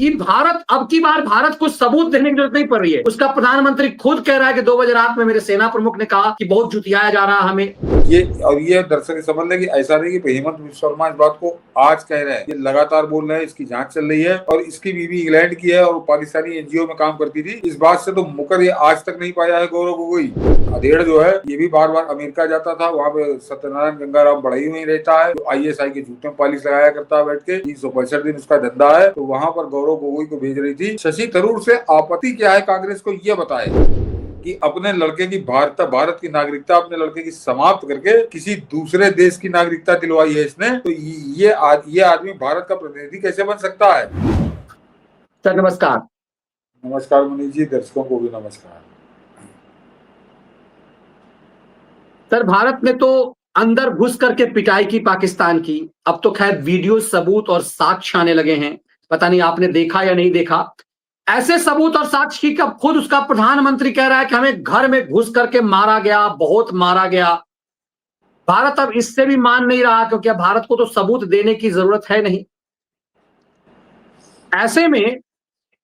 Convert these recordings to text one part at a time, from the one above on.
कि भारत अब की बार भारत को सबूत देने की जरूरत नहीं पड़ रही है। उसका प्रधानमंत्री खुद कह रहा है कि 2 बजे रात में मेरे सेना प्रमुख ने कहा कि बहुत जुटियाया जा रहा है हमें। ये दरअसल समझ लें कि ऐसा नहीं कि हेमंत बिस्वा शर्मा इस बात को आज कह रहे हैं, ये लगातार बोल रहे हैं, इसकी जांच चल रही है और इसकी बीवी इंग्लैंड की है और पाकिस्तानी एनजीओ में काम करती थी। इस बात से तो मुकर ये आज तक नहीं पाया है गौरव गोगोई। अधेड़ जो है ये भी बार बार अमेरिका जाता था, वहाँ पे सत्यनारायण गंगाराम बड़ाई में ही रहता है, जो ISI के जूते में पालिश लगाया करता है बैठ के, 365 दिन उसका धंधा है, तो वहाँ पर गौरव गोगोई को भेज रही थी। शशि थरूर से आपत्ति क्या है कांग्रेस को, ये बताए कि अपने लड़के की भारत की नागरिकता अपने लड़के की समाप्त करके किसी दूसरे देश की नागरिकता दिलवाई है इसने, तो ये आदमी भारत का प्रतिनिधि कैसे बन सकता है। सर नमस्कार। नमस्कार मनीष जी, दर्शकों को भी नमस्कार। सर भारत में तो अंदर घुस करके पिटाई की पाकिस्तान की, अब तो खैर वीडियो सबूत और साक्ष्य आने लगे हैं, पता नहीं आपने देखा या नहीं देखा। ऐसे सबूत और साक्ष्य की कब खुद उसका प्रधानमंत्री कह रहा है कि हमें घर में घुस करके मारा गया, बहुत मारा गया। भारत अब इससे भी मान नहीं रहा, क्योंकि अब भारत को तो सबूत देने की जरूरत है नहीं। ऐसे में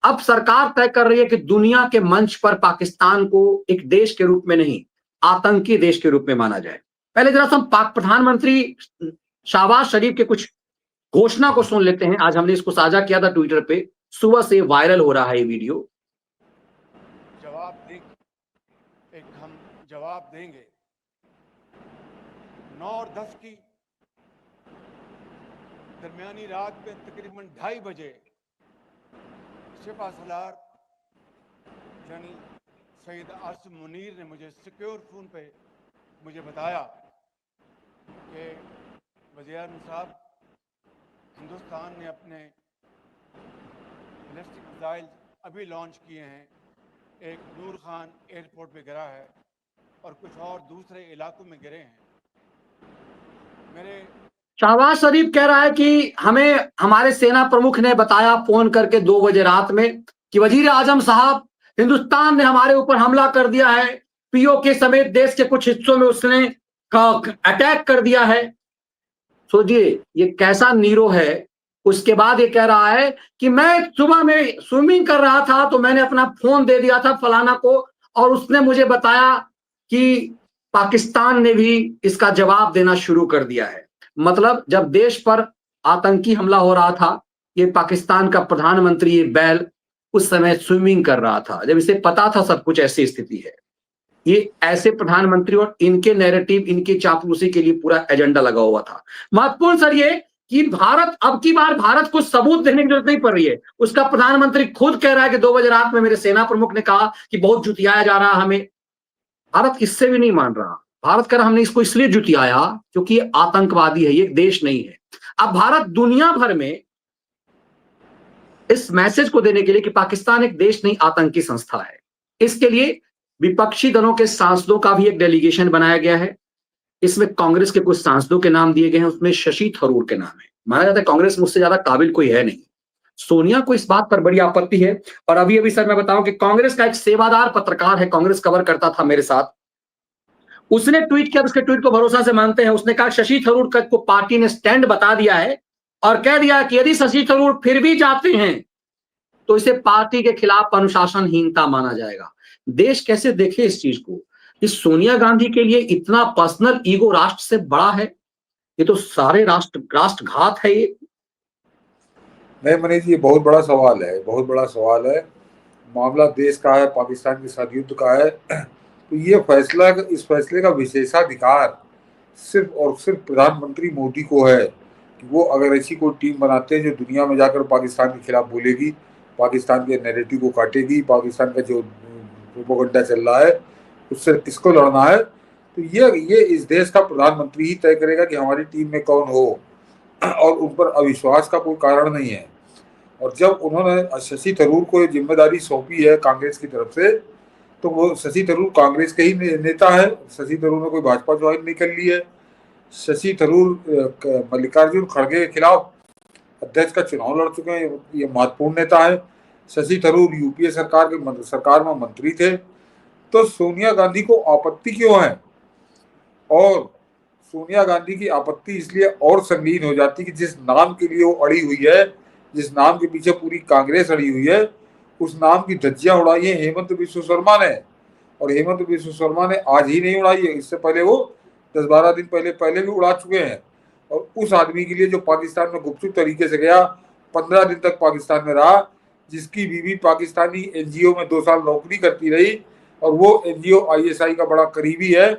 अब सरकार तय कर रही है कि दुनिया के मंच पर पाकिस्तान को एक देश के रूप में नहीं, आतंकी देश के रूप में माना जाए। पहले जरा हम पाक प्रधानमंत्री शहबाज शरीफ के कुछ घोषणा को सुन लेते हैं। आज हमने इसको साझा किया था ट्विटर पे, सुबह से वायरल हो रहा है ये वीडियो। हम जवाब देंगे। 9 और 10 की दरमियानी रात में तकरीबन 2:30 बजे शिफा सलार यानी सईद आसिम मुनीर ने मुझे सिक्योर फोन पे मुझे बताया कि वज़ीर-ए-आज़म साहब, हिंदुस्तान ने अपने बैलिस्टिक मिसाइल अभी लॉन्च किए हैं, एक नूर खान एयरपोर्ट पे गिरा है और कुछ और दूसरे इलाकों में गिरे हैं। मेरे शहबाज शरीफ कह रहा है कि हमें हमारे सेना प्रमुख ने बताया फोन करके 2 बजे रात में कि वज़ीर-ए-आज़म साहब, हिंदुस्तान ने हमारे ऊपर हमला कर दिया है, POK समेत देश के कुछ हिस्सों में उसने अटैक कर दिया है। सोचिए ये कैसा नीरो है। उसके बाद ये कह रहा है कि मैं सुबह में स्विमिंग कर रहा था तो मैंने अपना फोन दे दिया था फलाना को और उसने मुझे बताया कि पाकिस्तान ने भी इसका जवाब देना शुरू कर दिया है। मतलब जब देश पर आतंकी हमला हो रहा था, ये पाकिस्तान का प्रधानमंत्री ये बैल उस समय स्विमिंग कर रहा था, जब इसे पता था सब कुछ ऐसी स्थिति है। ये ऐसे प्रधानमंत्री और इनके नैरेटिव, इनकी चापलूसी के लिए पूरा एजेंडा लगा हुआ था। महत्वपूर्ण सर ये कि भारत अब की बार भारत को सबूत देने की जरूरत नहीं पड़ रही है। उसका प्रधानमंत्री खुद कह रहा है कि 2 बजे रात में मेरे सेना प्रमुख ने कहा कि बहुत जुटियाया जा रहा है हमें। भारत इससे भी नहीं मान रहा। भारत कह रहा हमने इसको इसलिए जुटियाया क्योंकि ये आतंकवादी है, ये देश नहीं है। अब भारत दुनिया भर में इस मैसेज को देने के लिए कि पाकिस्तान एक देश नहीं, आतंकी संस्था है, इसके लिए विपक्षी दलों के सांसदों का भी एक डेलीगेशन बनाया गया है। इसमें कांग्रेस के कुछ सांसदों के नाम दिए गए हैं, उसमें शशि थरूर के नाम है। माना जाता है कांग्रेस मुझसे ज्यादा काबिल कोई है नहीं। सोनिया को इस बात पर बड़ी आपत्ति है। और अभी सर मैं बताऊं कि कांग्रेस का एक सेवादार पत्रकार है, कांग्रेस कवर करता था मेरे साथ, उसने ट्वीट किया, उसके ट्वीट को भरोसा से मानते हैं। उसने कहा शशि थरूर को पार्टी ने स्टैंड बता दिया है और कह दिया कि यदि शशि थरूर फिर भी जाते हैं तो इसे पार्टी के खिलाफ अनुशासनहीनता माना जाएगा। देश कैसे देखे इस चीज को? इस सोनिया गांधी के लिए इतना पर्सनल ईगो राष्ट्र से बड़ा है? ये तो सारे राष्ट्रघात है ये। नहीं मनीष जी, ये बहुत बड़ा सवाल है, बहुत बड़ा सवाल है। मामला देश का है, पाकिस्तान के साथ युद्ध का है, तो ये फैसला, इस फैसले का विशेषाधिकार सिर्फ और सिर्फ प्रधानमंत्री मोदी को है कि वो अगर ऐसी कोई टीम बनाते हैं जो दुनिया में जाकर पाकिस्तान के खिलाफ बोलेगी, पाकिस्तान के नैरेटिव को काटेगी, पाकिस्तान का जो प्रोपेगेंडा चल रहा है उससे किसको लड़ना है, तो ये इस देश का प्रधानमंत्री ही तय करेगा कि हमारी टीम में कौन हो, और उन पर अविश्वास का कोई कारण नहीं है। और जब उन्होंने शशि थरूर को जिम्मेदारी सौंपी है कांग्रेस की तरफ से, तो वो शशि थरूर कांग्रेस के ही नेता है। शशि थरूर ने कोई भाजपा ज्वाइन नहीं कर ली है। शशि थरूर मल्लिकार्जुन खड़गे के खिलाफ अध्यक्ष का चुनाव लड़ चुके हैं, ये महत्वपूर्ण नेता है। शशि थरूर UPA सरकार में मंत्री थे। तो सोनिया गांधी को आपत्ति क्यों है? और सोनिया गांधी की आपत्ति इसलिए और संगीन हो जाती कि जिस नाम के लिए वो अड़ी हुई है जिस नाम के पीछे पूरी कांग्रेस अड़ी हुई है, उस नाम की धज्जियां उड़ाई है हेमंत बिस्व शर्मा ने। और हेमंत बिस्व शर्मा ने आज ही नहीं उड़ाई है, इससे पहले वो 10-12 दिन पहले भी उड़ा चुके हैं। और उस आदमी के लिए जो पाकिस्तान में गुपचुप तरीके से गया, 15 दिन तक पाकिस्तान में रहा, जिसकी बीवी पाकिस्तानी एनजीओ में 2 साल नौकरी करती रही, और वो एनजीओ आईएसआई का बड़ा करीबी है।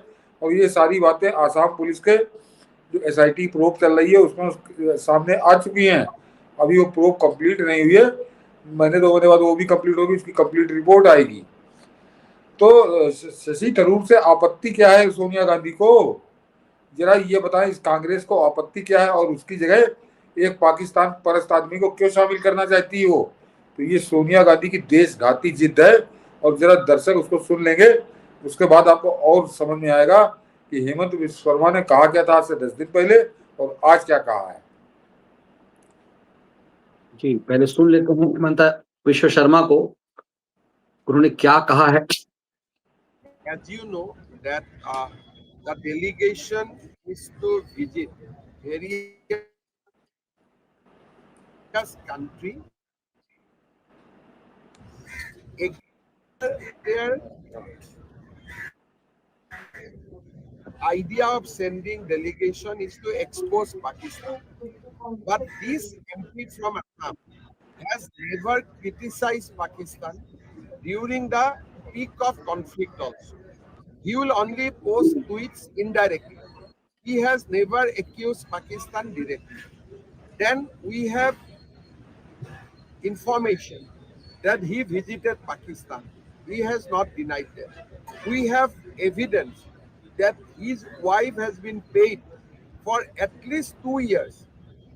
और ये सारी बातें आसाम पुलिस के जो एसआईटी प्रोब चल रही है उसमें सामने आ चुकी हैं। अभी वो प्रोब कंप्लीट नहीं हुई है, महीने 2 महीने बाद वो भी कंप्लीट होगी, उसकी कंप्लीट रिपोर्ट आएगी। तो शशि थरूर से आपत्ति क्या है सोनिया गांधी को, जरा ये बताएं, इस कांग्रेस को आपत्ति क्या है, और उसकी जगह एक पाकिस्तान परस्त आदमी को क्यों शामिल करना चाहती है वो। तो ये सोनिया गांधी की देशघाती जिद है, और जरा दर्शक उसको सुन लेंगे, उसके बाद आपको और समझ में आएगा कि हेमंत बिस्व शर्मा ने कहा क्या था आज से 10 दिन पहले और आज क्या कहा है। जी, पहले सुन लेते हैं हेमंत बिस्व शर्मा को, उन्होंने क्या कहा है। As you know that the delegation is to visit various country. Their idea of sending delegation is to expose Pakistan. But this MP from Assam has never criticized Pakistan during the peak of conflict also. He will only post tweets indirectly. He has never accused Pakistan directly. Then we have information that he visited Pakistan. He has not denied that. We have evidence that his wife has been paid for at least 2 years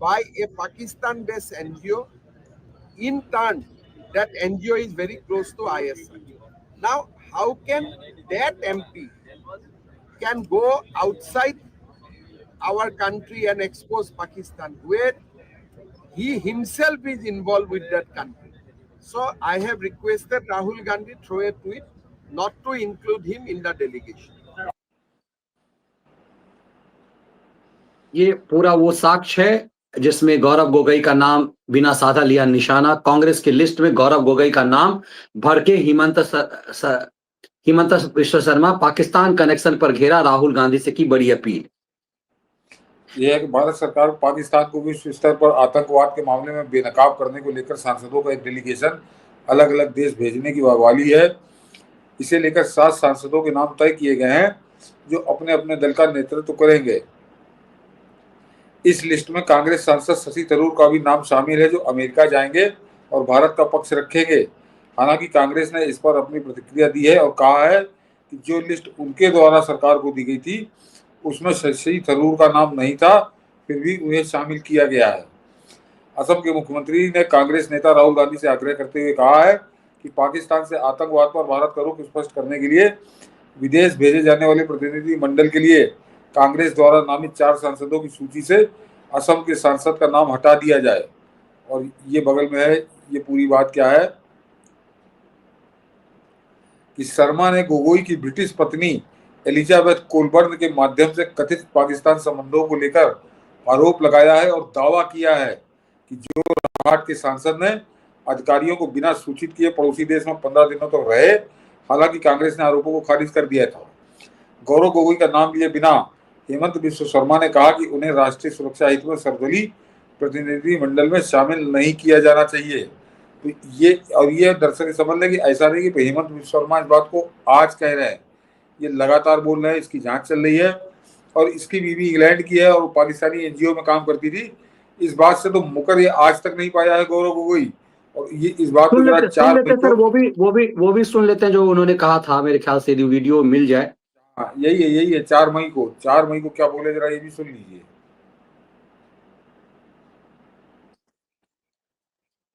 by a Pakistan-based NGO. In turn, that NGO is very close to ISI. Now, how can that MP can go outside our country and expose Pakistan, where he himself is involved with that country? So I have requested Rahul Gandhi through a tweet not to include him in the delegation. ये पूरा वो साक्ष्य है जिसमें गौरव गोगोई का नाम बिना साधा लिया निशाना, कांग्रेस की लिस्ट में गौरव गोगोई का नाम भर के हेमंत बिस्व शर्मा पाकिस्तान कनेक्शन पर घेरा, राहुल गांधी से की बड़ी अपील। यह है कि भारत सरकार पाकिस्तान को विश्व स्तर पर आतंकवाद के मामले में बेनकाब करने को लेकर सांसदों का एक डेलीगेशन अलग अलग देश भेजने की वाली है। इसे लेकर 7 सांसदों के नाम तय किए गए हैं जो अपने अपने दल का नेतृत्व करेंगे। इस लिस्ट में कांग्रेस सांसद शशि थरूर का भी नाम शामिल है, जो अमेरिका जाएंगे और भारत का पक्ष रखेंगे। हालांकि कांग्रेस ने इस पर अपनी प्रतिक्रिया दी है और कहा है कि जो लिस्ट उनके द्वारा सरकार को दी गई थी उसमें शशि थरूर का नाम नहीं था, फिर भी उन्हें शामिल किया गया है। असम के मुख्यमंत्री ने कांग्रेस नेता राहुल गांधी से आग्रह करते हुए कहा है कि पाकिस्तान से आतंकवाद पर भारत का रुख स्पष्ट करने के लिए विदेश भेजे जाने वाले प्रतिनिधि मंडल के लिए कांग्रेस द्वारा नामित 4 सांसदों की सूची से असम के सांसद का नाम हटा दिया जाए। और ये बगल में है, ये पूरी बात क्या है कि शर्मा ने गोगोई की ब्रिटिश पत्नी एलिजाबेथ कोलबर्न के माध्यम से कथित पाकिस्तान संबंधों को लेकर आरोप लगाया है और दावा किया है कि जो राहट के सांसद ने अधिकारियों को बिना सूचित किए पड़ोसी देश में 15 दिनों तक रहे। हालांकि कांग्रेस ने आरोपों को खारिज कर दिया था। गौरव गोगोई का नाम लिए बिना हेमंत बिस्व शर्मा ने कहा कि उन्हें राष्ट्रीय सुरक्षा हित में सर्वदलीय प्रतिनिधि मंडल में शामिल नहीं किया जाना चाहिए। तो ये दर्शक समझ लें कि ऐसा नहीं कि हेमंत बिस्व शर्मा इस बात को आज कह रहे हैं, ये लगातार बोल रहे हैं, इसकी जांच चल रही है। और इसकी बीवी इंग्लैंड की है और पाकिस्तानी एनजीओ में काम करती थी। इस बात से तो मुकर ये आज तक नहीं पाया है गौरव गोगोई। और ये इस बात को सर वो भी सुन लेते हैं जो उन्होंने कहा था, मेरे ख्याल से वीडियो मिल जाए। हाँ, यही है 4 मई को क्या बोले जरा ये भी सुन लीजिए।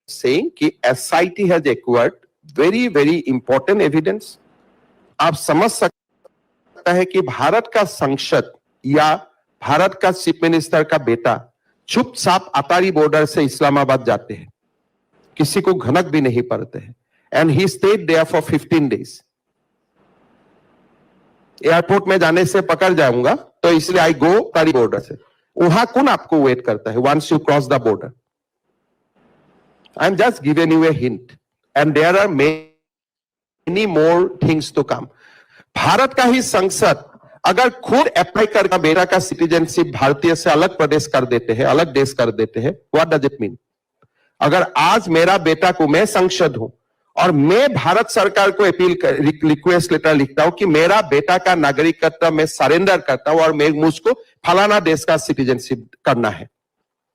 Saying कि SIT has acquired very important evidence। आप समझ सकता है कि भारत का संसद या भारत का चीफ मिनिस्टर का बेटा चुपचाप अटारी बॉर्डर से इस्लामाबाद जाते हैं, किसी को घनक भी नहीं पड़ते हैं। And he stayed there for 15 days। Airport में जाने से पकड़ जाऊंगा तो इसलिए आई गो अटारी बॉर्डर से। वहां कौन आपको वेट करता है once you cross the border? I'm just giving you a hint. And there are many more things to come. Bharat का ही संसद अगर खुद अप्लाई करके बेटा का सिटीजनशिप भारतीय से अलग प्रदेश कर देते हैं, अलग देश कर देते हैं, व्हाट डज इट मीन? अगर आज मेरा बेटा को, मैं सांसद हूं और मैं भारत सरकार को अपील रिक्वेस्ट लेटर लिखता हूं कि मेरा बेटा का नागरिकत्व मैं सरेंडर करता हूं और मैं मुझको फलाना देश का सिटीजनशिप करना है,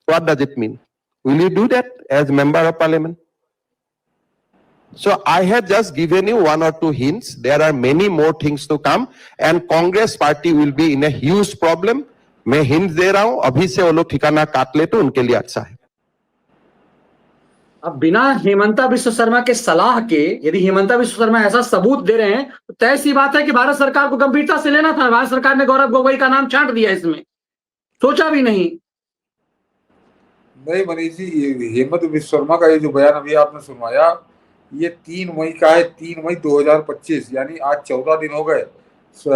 what does it mean? Will you do that as member of parliament? So I have just given you one or two hints. There are many more things to come and Congress party will be in a huge problem. मैं hints दे रहा हूं, अभी से वो लोग ठिकाना काट ले तो उनके लिए अच्छा है। अब बिना हेमंता विश्व शर्मा के सलाह के यदि हेमंता विश्व शर्मा ऐसा सबूत दे रहे हैं तो तय सी बात है कि भारत सरकार को गंभीरता से लेना था। भारत सरकार ने गौरव गोगोई का नाम छांट दिया, इसमें सोचा भी नहीं। नहीं मनीष जी, ये हेमंत विश्व शर्मा का ये जो बयान अभी आपने सुनवाया, ये 3 मई का है, 3 मई 2025, यानी आज 14 दिन हो गए।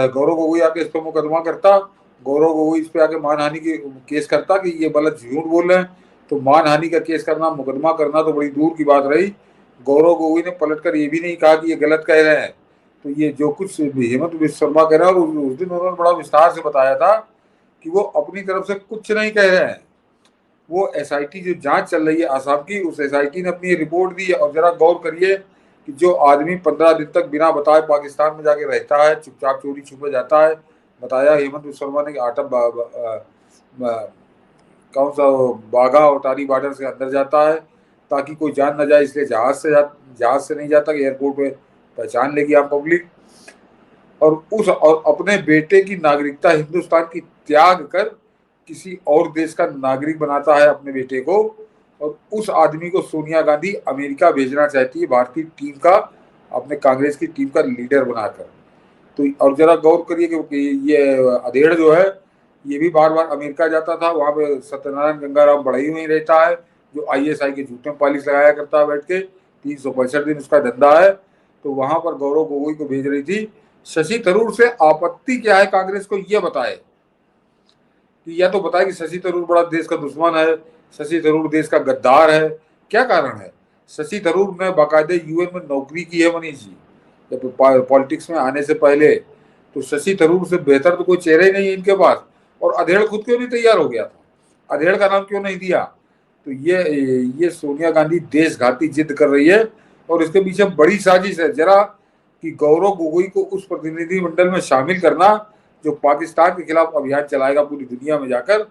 गौरव गोगोई आके इस पर मुकदमा करता, गौरव गोगोई इस पे आके मानहानि की केस करता कि ये गलत झूठ बोल रहे हैं, तो मानहानि का केस करना, मुकदमा करना तो बड़ी दूर की बात रही। गौरव गोगोई ने पलटकर ये भी नहीं कहा कि ये गलत कह रहे हैं। तो ये जो कुछ हेमंत विश्व शर्मा कह रहे हैं, और उस दिन उन्होंने बड़ा विस्तार से बताया था कि वो अपनी तरफ से कुछ नहीं कह रहे हैं। वो एसआईटी जो जांच चल रही है आसाम की, उस एसआईटी ने अपनी रिपोर्ट दी है। और जरा गौर करिए कि जो आदमी 15 दिन तक बिना बताए पाकिस्तान में जाके रहता है, चुपचाप चोरी छुपे जाता है, बताया हेमंत विश्व शर्मा ने कि कौन सा बाघा और तारी बॉर्डर से अंदर जाता है ताकि कोई जान न जाए, इसलिए जहाज से नहीं जाता कि एयरपोर्ट पे पहचान लेगी आम पब्लिक। और अपने बेटे की नागरिकता हिंदुस्तान की त्याग कर किसी और देश का नागरिक बनाता है अपने बेटे को, और उस आदमी को सोनिया गांधी अमेरिका भेजना चाहती है भारतीय टीम का, अपने कांग्रेस की टीम का लीडर बनाकर। तो और जरा गौर करिए कि ये अधेड़ जो है ये भी बार बार अमेरिका जाता था, वहाँ पे सत्यनारायण गंगाराम बढ़ई में ही रहता है, जो ISI के जूते में पॉलिश लगाया करता है बैठ के, 365 दिन उसका धंधा है। तो वहां पर गौरव गोगोई को भेज रही थी। शशि थरूर से आपत्ति क्या है कांग्रेस को, ये बताए कि या तो बताए कि शशि थरूर बड़ा देश का दुश्मन है, शशि थरूर देश का गद्दार है, क्या कारण है? शशि थरूर ने बाकायदे UN में नौकरी की है मनीष जी, जब पॉलिटिक्स में आने से पहले। तो शशि थरूर से बेहतर तो कोई चेहरा ही नहीं है इनके पास। और अधेड़ खुद क्यों नहीं तैयार हो गया था, अधेड़ का नाम क्यों नहीं दिया? तो ये सोनिया गांधी देशघाती जिद कर रही है और इसके पीछे बड़ी साजिश है। जरा कि गौरव गोगोई को उस प्रतिनिधि मंडल में शामिल करना जो पाकिस्तान के खिलाफ अभियान चलाएगा पूरी दुनिया में जाकर,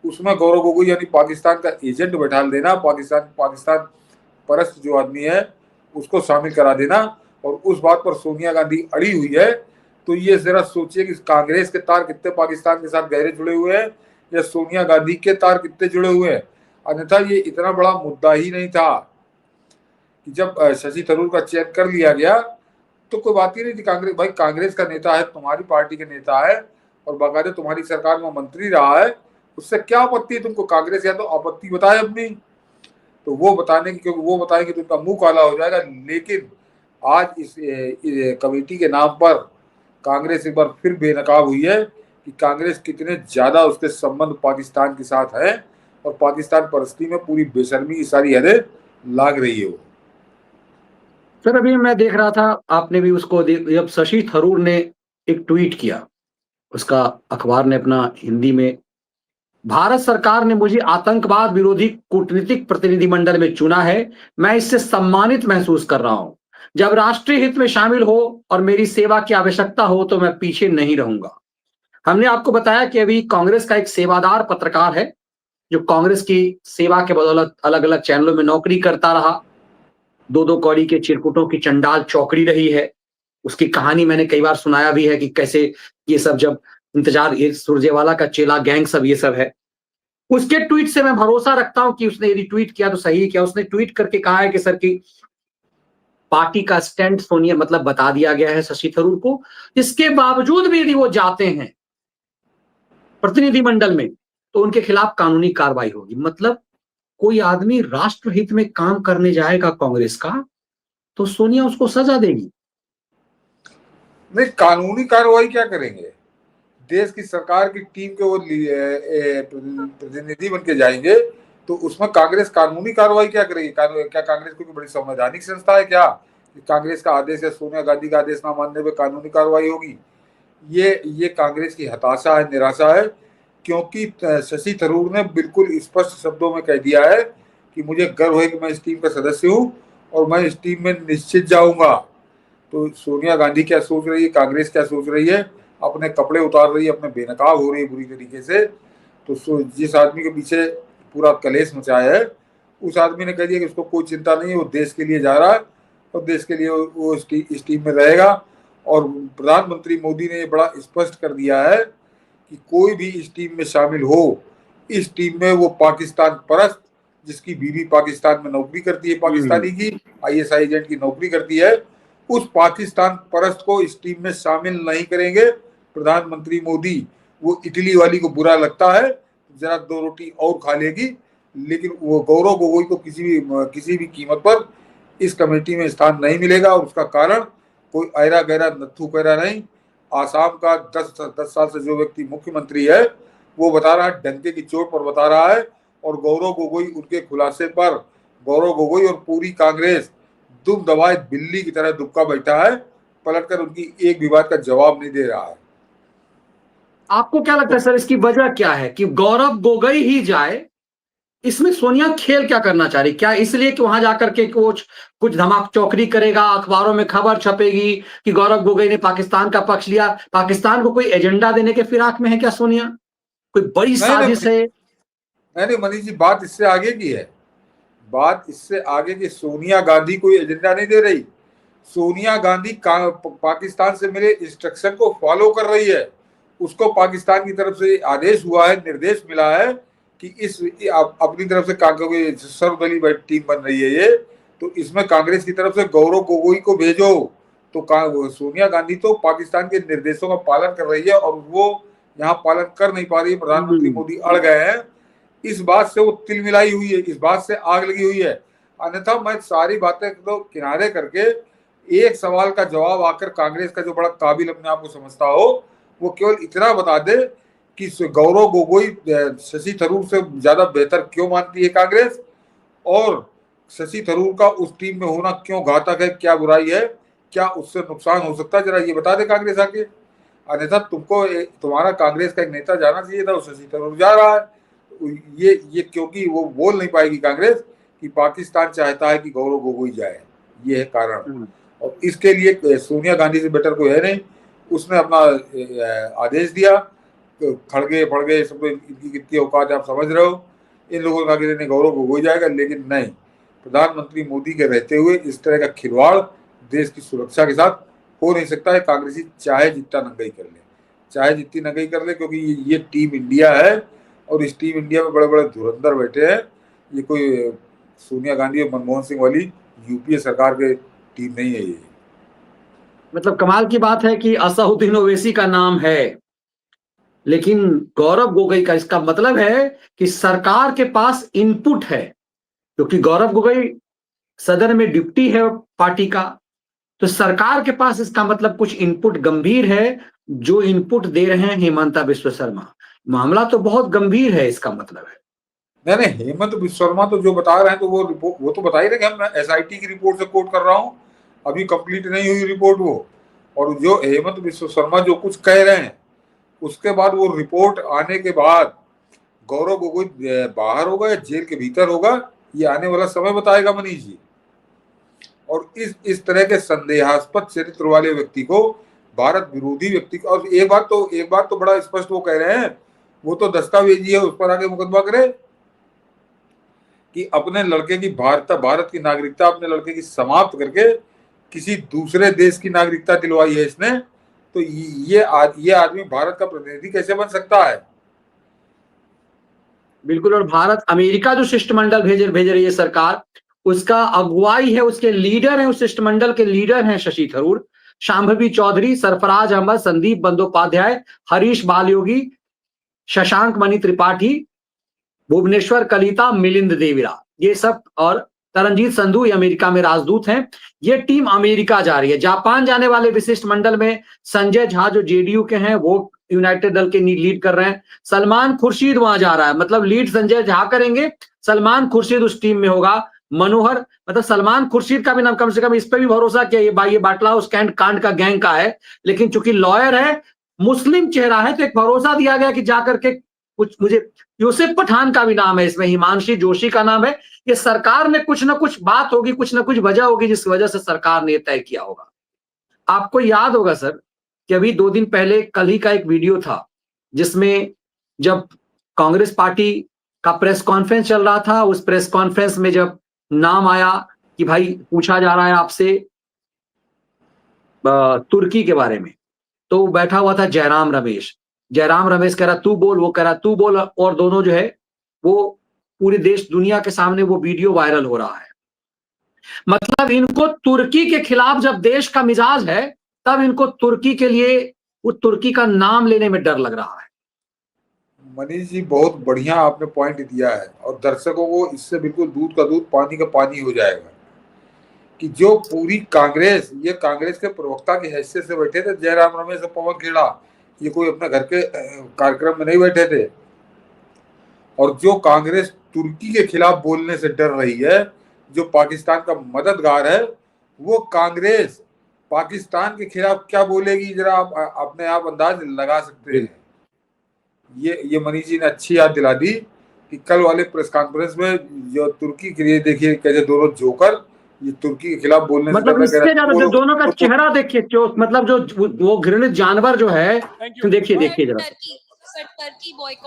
उसमें गौरव गोगोई यानी पाकिस्तान का एजेंट बैठा देना, पाकिस्तान परस्त जो आदमी है उसको शामिल करा देना। और उस बात पर सोनिया गांधी अड़ी हुई है। तो ये जरा सोचिए कि कांग्रेस के तार कितने पाकिस्तान के साथ गहरे जुड़े हुए हैं या सोनिया गांधी के तार कितने जुड़े हुए हैं। अन्यथा ये इतना बड़ा मुद्दा ही नहीं था कि जब शशि थरूर का चयन कर लिया गया तो कोई बात ही नहीं थी। कांग्रेस का नेता है, तुम्हारी पार्टी के नेता है और बाकायदे तुम्हारी सरकार में मंत्री रहा है, उससे क्या आपत्ति है तुमको? कांग्रेस या तो आपत्ति बताए अपनी, तो वो बताने की, क्योंकि वो बताएंगे तो उनका मुंह काला हो जाएगा। लेकिन आज इस कमेटी के नाम पर कांग्रेस एक बार फिर बेनकाब हुई है कि कांग्रेस कितने ज्यादा उसके संबंध पाकिस्तान के साथ है और पाकिस्तान परस्ती में पूरी बेशर्मी की सारी हदें लाग रही है वो। सर अभी मैं देख रहा था, आपने भी उसको जब शशि थरूर ने एक ट्वीट किया, उसका अखबार ने अपना हिंदी में, भारत सरकार ने मुझे आतंकवाद विरोधी कूटनीतिक प्रतिनिधिमंडल में चुना है, मैं इससे सम्मानित महसूस कर रहा हूं। जब राष्ट्रीय हित में शामिल हो और मेरी सेवा की आवश्यकता हो तो मैं पीछे नहीं रहूंगा। हमने आपको बताया कि अभी कांग्रेस का एक सेवादार पत्रकार है जो कांग्रेस की सेवा के बदौलत अलग अलग चैनलों में नौकरी करता रहा, 2-2 कौड़ी के चिरकुटों की चंडाल चौकड़ी रही है। उसकी कहानी मैंने कई बार सुनाया भी है कि कैसे ये सब जब इंतजार, ये सुरजेवाला का चेला गैंग सब ये सब है। उसके ट्वीट से मैं भरोसा रखता हूं कि उसने यदि ट्वीट किया तो सही किया। उसने ट्वीट करके कहा है कि सर की पार्टी का स्टैंड सोनिया मतलब बता दिया गया है शशि थरूर को, इसके बावजूद भी यदि वो जाते हैं प्रतिनिधिमंडल में तो उनके खिलाफ कानूनी कार्रवाई होगी। मतलब कोई आदमी राष्ट्र हित में काम करने जाएगा कांग्रेस का तो सोनिया उसको सजा देगी। नहीं, कानूनी कार्रवाई क्या करेंगे? देश की सरकार की टीम के वो प्रतिनिधि बन के जाएंगे, तो उसमें कांग्रेस कानूनी कार्रवाई क्या करेगी? क्या कांग्रेस कोई बड़ी संवैधानिक संस्था है क्या? कांग्रेस का आदेश या सोनिया गांधी का आदेश ना मानने पे कानूनी कार्रवाई होगी? ये कांग्रेस की हताशा है, निराशा है, क्योंकि शशि थरूर ने बिल्कुल स्पष्ट शब्दों में कह दिया है कि मुझे गर्व है कि मैं इस टीम का सदस्य हूं और मैं इस टीम में निश्चित जाऊंगा। तो सोनिया गांधी क्या सोच रही है, कांग्रेस क्या सोच रही है, अपने कपड़े उतार रही है, अपने बेनकाब हो रही है बुरी तरीके से। तो जिस आदमी के पीछे पूरा कलेश मचाया है, उस आदमी ने कह दिया कि उसको कोई चिंता नहीं है, वो देश के लिए जा रहा है और देश के लिए वो इस टीम में रहेगा। और प्रधानमंत्री मोदी ने ये बड़ा स्पष्ट कर दिया है कि कोई भी इस टीम में शामिल हो, इस टीम में वो पाकिस्तान परस्त, जिसकी बीवी पाकिस्तान में नौकरी करती है, पाकिस्तानी की ISI एजेंट की नौकरी करती है, उस पाकिस्तान परस्त को इस टीम में शामिल नहीं करेंगे प्रधानमंत्री मोदी। वो इटली वाली को बुरा लगता है, जरा 2 रोटी और खा लेगी, लेकिन वो गौरव गोगोई को किसी भी कीमत पर इस कमेटी में स्थान नहीं मिलेगा। और उसका कारण कोई ऐरा गैरा नत्थू पैरा नहीं। आसाम का 10 साल से जो व्यक्ति मुख्यमंत्री है, वो बता रहा है, डंके की चोट पर बता रहा है, और गौरव गोगोई उनके खुलासे पर गौरव गोगोई और पूरी कांग्रेस दुम दबाए बिल्ली की तरह दुबका बैठा है, पलटकर उनकी एक भी बात का जवाब नहीं दे रहा है। आपको क्या लगता है सर, इसकी वजह क्या है कि गौरव गोगोई ही जाए? इसमें सोनिया खेल क्या करना चाह रही? क्या इसलिए कि वहां जाकर के कुछ धमाक चौकड़ी करेगा, अखबारों में खबर छपेगी कि गौरव गोगोई ने पाकिस्तान का पक्ष लिया? पाकिस्तान को कोई एजेंडा देने के फिराक में है क्या सोनिया? कोई बड़ी साजिश है? नहीं मनीष जी, बात इससे आगे की है। बात इससे आगे की, सोनिया गांधी कोई एजेंडा नहीं दे रही। सोनिया गांधी पाकिस्तान से मिले इंस्ट्रक्शन को फॉलो कर रही है। उसको पाकिस्तान की तरफ से आदेश हुआ है, निर्देश मिला है कि इस अपनी तरफ से सर्वदलीय टीम बन रही है ये, तो इसमें कांग्रेस की तरफ से गौरव गोगोई को भेजो। तो सोनिया गांधी तो पाकिस्तान के निर्देशों का पालन कर रही है और वो यहाँ पालन कर नहीं पा रही है। प्रधानमंत्री मोदी अड़ गए हैं, इस बात से वो तिलमिलाई हुई है, इस बात से आग लगी हुई है। अन्यथा मैं सारी बातें तो किनारे करके एक सवाल का जवाब आकर कांग्रेस का जो बड़ा काबिल अपने आप को समझता हो, वो केवल इतना बता दे कि गौरव गोगोई शशि थरूर से ज्यादा बेहतर क्यों मानती है कांग्रेस, और शशि थरूर का उस टीम में होना क्यों घातक है, क्या बुराई है, क्या उससे नुकसान हो सकता है, जरा ये बता दे कांग्रेस आके। अन्यथा तुम्हारा कांग्रेस का एक नेता जाना चाहिए था, शशि थरूर जा रहा है। ये क्योंकि वो बोल नहीं पाएगी कांग्रेस कि पाकिस्तान चाहता है कि गौरव गोगोई जाए, ये है कारण। और इसके लिए सोनिया गांधी से बेटर कोई है नहीं। उसने अपना आदेश दिया, खड़गे फड़गे सब, इनकी कितनी औकात है आप समझ रहे हो। इन लोगों का कहते हैं गौरव गोगोई जाएगा, लेकिन नहीं, प्रधानमंत्री मोदी के रहते हुए इस तरह का खिलवाड़ देश की सुरक्षा के साथ हो नहीं सकता है। कांग्रेसी चाहे जितना नंगाई कर ले, चाहे जितनी नंगाई कर ले, क्योंकि ये टीम इंडिया है और इस टीम इंडिया में बड़े बड़े धुरंधर बैठे हैं। ये कोई सोनिया गांधी और मनमोहन सिंह वाली UPA सरकार के टीम नहीं है ये। मतलब कमाल की बात है कि असदुद्दीन ओवैसी का नाम है, लेकिन गौरव गोगोई का, इसका मतलब है कि सरकार के पास इनपुट है, क्योंकि गौरव गोगोई सदन में डिप्टी है पार्टी का, तो सरकार के पास इसका मतलब कुछ इनपुट गंभीर है, जो इनपुट दे रहे हैं हेमंता विश्व शर्मा। मामला तो बहुत गंभीर है, इसका मतलब है। नहीं, हेमंत विश्व शर्मा तो जो बता रहे हैं तो वो तो बता ही रहे। हम SIT की रिपोर्ट से कोट कर रहा हूँ, अभी कंप्लीट नहीं हुई रिपोर्ट वो। और जो हेमंत विश्व शर्मा जो कुछ कह रहे हैं, उसके बाद वो रिपोर्ट आने के बाद गौरव गोगोई बाहर होगा या जेल के भीतर होगा, ये आने वाला समय बताएगा मनीष जी। और इस तरह के संदेहास्पद चरित्र वाले व्यक्ति को, भारत विरोधी व्यक्ति को, और एक बात तो बड़ा स्पष्ट वो कह रहे हैं, वो तो दस्तावेजी है, उस पर आगे मुकदमा करे कि अपने लड़के की भारत की नागरिकता अपने लड़के की समाप्त करके किसी दूसरे देश की नागरिकता दिलवाई है इसने। तो ये आदमी भारत का प्रतिनिधि कैसे बन सकता है? बिल्कुल। और भारत अमेरिका जो शिष्टमंडल भेज रही है सरकार, उसका अगुवाई है, उसके लीडर हैं, उस शिष्टमंडल के लीडर हैं शशि थरूर, शांभवी चौधरी, सरफराज अहमद, संदीप बंदोपाध्याय, हरीश बालयोगी, शशांक मणि त्रिपाठी, भुवनेश्वर कलिता, मिलिंद देवरा, ये सब, और तरनजीत संधू, ये अमेरिका में राजदूत हैं। ये टीम अमेरिका जा रही है। जापान जाने वाले विशिष्ट मंडल में संजय झा जो JDU के हैं, वो यूनाइटेड दल के लीड कर रहे हैं। सलमान खुर्शीद वहां जा रहा है, मतलब लीड संजय झा करेंगे, सलमान खुर्शीद उस टीम में होगा। मनोहर, मतलब सलमान खुर्शीद का भी नाम कम से कम इस पे भी भरोसा किया, ये बाटला हाउस कांड का गैंग का है, लेकिन चूंकि लॉयर है, मुस्लिम चेहरा है, तो एक भरोसा दिया गया कि जाकर के कुछ, मुझे यूसुफ पठान का भी नाम है इसमें, हिमांशी जोशी का नाम है। ये सरकार में कुछ ना कुछ बात होगी, कुछ ना कुछ वजह होगी जिस वजह से सरकार ने तय किया होगा। आपको याद होगा सर कि अभी 2 दिन पहले, कल ही का एक वीडियो था जिसमें जब कांग्रेस पार्टी का प्रेस कॉन्फ्रेंस चल रहा था, उस प्रेस कॉन्फ्रेंस में जब नाम आया कि भाई पूछा जा रहा है आपसे तुर्की के बारे में, तो बैठा हुआ था जयराम रमेश कह रहा तू बोल, वो कह रहा तू बोल, और दोनों जो है वो पूरे देश दुनिया के सामने वो वीडियो वायरल हो रहा है। मतलब इनको तुर्की के खिलाफ जब देश का मिजाज है, तब इनको तुर्की के लिए, वो तुर्की का नाम लेने में डर लग रहा है। मनीष जी, बहुत बढ़िया आपने पॉइंट दिया है, और दर्शकों को इससे बिल्कुल दूध का दूध पानी का पानी हो जाएगा कि जो पूरी कांग्रेस, ये कांग्रेस के प्रवक्ता की हैसियत से बैठे थे जयराम रमेश और पवन खेड़ा, ये कोई अपने घर के कार्यक्रम में नहीं बैठे थे। और जो कांग्रेस तुर्की के खिलाफ बोलने से डर रही है, जो पाकिस्तान का मददगार है, वो कांग्रेस पाकिस्तान के खिलाफ क्या बोलेगी, जरा आप अपने आप अंदाज लगा सकते हैं। ये मनीष जी ने अच्छी याद दिला दी कि कल वाले प्रेस कॉन्फ्रेंस में जो तुर्की के लिए, देखिए कैसे दोनों जोकर ये तुर्की के खिलाफ बोलने मतलब इससे ज्यादा जो दोनों का चेहरा देखिए, जो मतलब जो वो घृणित जानवर जो है, देखिए जरा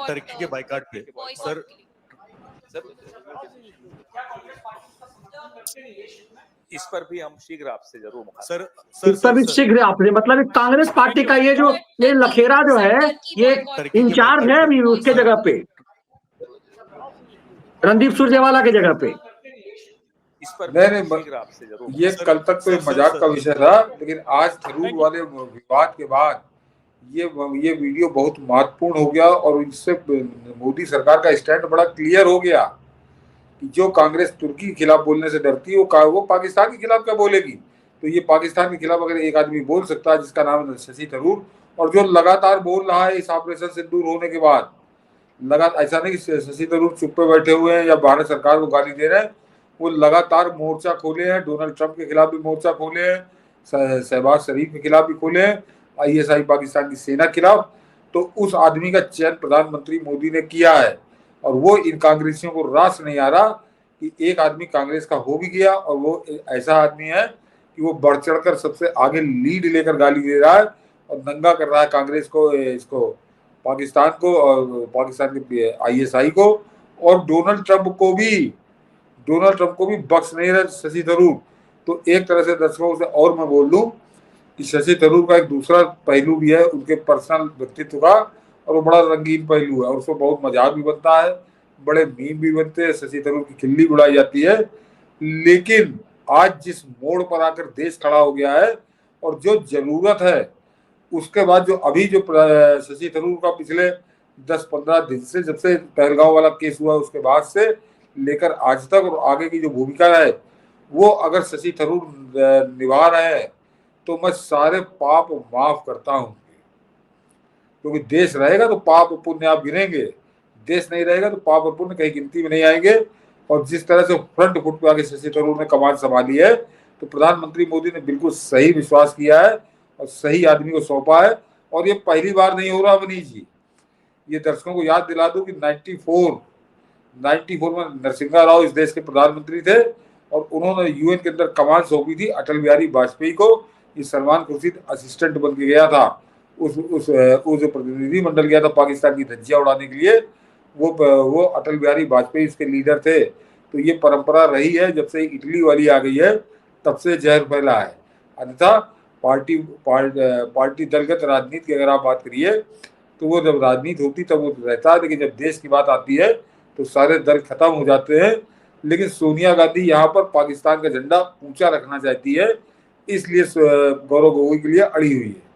टर्की के बाइकआउट पे सर इस पर भी हम शीघ्र आपसे जरूर सर इस पर भी शीघ्र आपसे, मतलब कांग्रेस पार्टी का ये जो ये लखेरा जो है, ये इंचार्ज है अभी उसके जगह पे, रणदीप सुरजेवाला के जगह पे। इस पर नहीं, ये कल तक तो मजाक का विषय था, लेकिन आज थरूर वाले विवाद के बाद ये वीडियो बहुत महत्वपूर्ण हो गया, और इससे मोदी सरकार का स्टैंड बड़ा क्लियर हो गया कि जो कांग्रेस तुर्की के खिलाफ बोलने से डरती है, वो पाकिस्तान के खिलाफ क्या बोलेगी। तो ये पाकिस्तान के खिलाफ अगर एक आदमी बोल सकता है जिसका नाम है शशि थरूर, और जो लगातार बोल रहा है इस ऑपरेशन सिंदूर होने के बाद, लगातार, ऐसा नहीं कि शशि थरूर चुप पे बैठे हुए हैं या भारत सरकार को गाली दे रहे हैं, वो लगातार मोर्चा खोले हैं, डोनाल्ड ट्रंप के खिलाफ भी मोर्चा खोले हैं, शहबाज शरीफ के खिलाफ भी खोले हैं, ISI पाकिस्तान की सेना के खिलाफ। तो उस आदमी का चयन प्रधानमंत्री मोदी ने किया है, और वो इन कांग्रेसियों को रास नहीं आ रहा कि एक आदमी कांग्रेस का हो भी गया, और वो ऐसा आदमी है कि वो बढ़ चढ़कर सबसे आगे लीड लेकर गाली दे रहा है और दंगा कर रहा है कांग्रेस को, इसको पाकिस्तान को, और पाकिस्तान के ISI को, और डोनाल्ड ट्रंप को भी बख्श नहीं रहा शशि थरूर। तो एक तरह से दर्शकों से और मैं बोल दूं कि शशि थरूर का एक दूसरा पहलू भी है उनके पर्सनल व्यक्तित्व का, और वो बड़ा रंगीन पहलू है, और उसको बहुत मजाक भी बनता है, बड़े मीम भी बनते हैं, शशि थरूर की खिल्ली उड़ाई जाती है। लेकिन आज जिस मोड़ पर आकर देश खड़ा हो गया है, और जो जरूरत है, उसके बाद जो अभी जो शशि थरूर का पिछले 10-15 दिन से, जब से पहलगांव वाला केस हुआ उसके बाद से लेकर आज तक, और आगे की जो भूमिका है, वो अगर शशि थरूर निभा रहे हैं, तो मैं सारे पाप माफ करता हूं, क्योंकि देश रहेगा तो पाप पुण्य आप गिनेंगे, देश नहीं रहेगा तो पाप और पुण्य कहीं गिनती में नहीं आएंगे। और जिस तरह से फ्रंट फुट पे आके शशि थरूर ने कमान संभाली है, तो प्रधानमंत्री मोदी ने बिल्कुल सही विश्वास किया है और सही आदमी को सौंपा है। और ये पहली बार नहीं हो रहा मनीष जी, ये दर्शकों को याद दिला दूं कि 94 में नरसिम्हा राव इस देश के प्रधानमंत्री थे, और उन्होंने UN के अंदर कमान सौंपी थी अटल बिहारी वाजपेयी को। ये सलमान खुर्शीद असिस्टेंट बन के गया था, उस प्रतिनिधि मंडल गया था पाकिस्तान की धज्जियां उड़ाने के लिए, वो अटल बिहारी वाजपेयी इसके लीडर थे। तो ये परंपरा रही है, जब से इटली वाली आ गई है तब से जहर फैला है। अन्यथा पार्टी दलगत राजनीति की अगर आप बात करिए, तो वो जब राजनीति होती तब वो रहता है, लेकिन जब देश की बात आती है तो सारे दल खत्म हो जाते हैं। लेकिन सोनिया गांधी यहाँ पर पाकिस्तान का झंडा ऊंचा रखना चाहती है, इसलिए गौरव गोगोई के लिए अड़ी हुई है।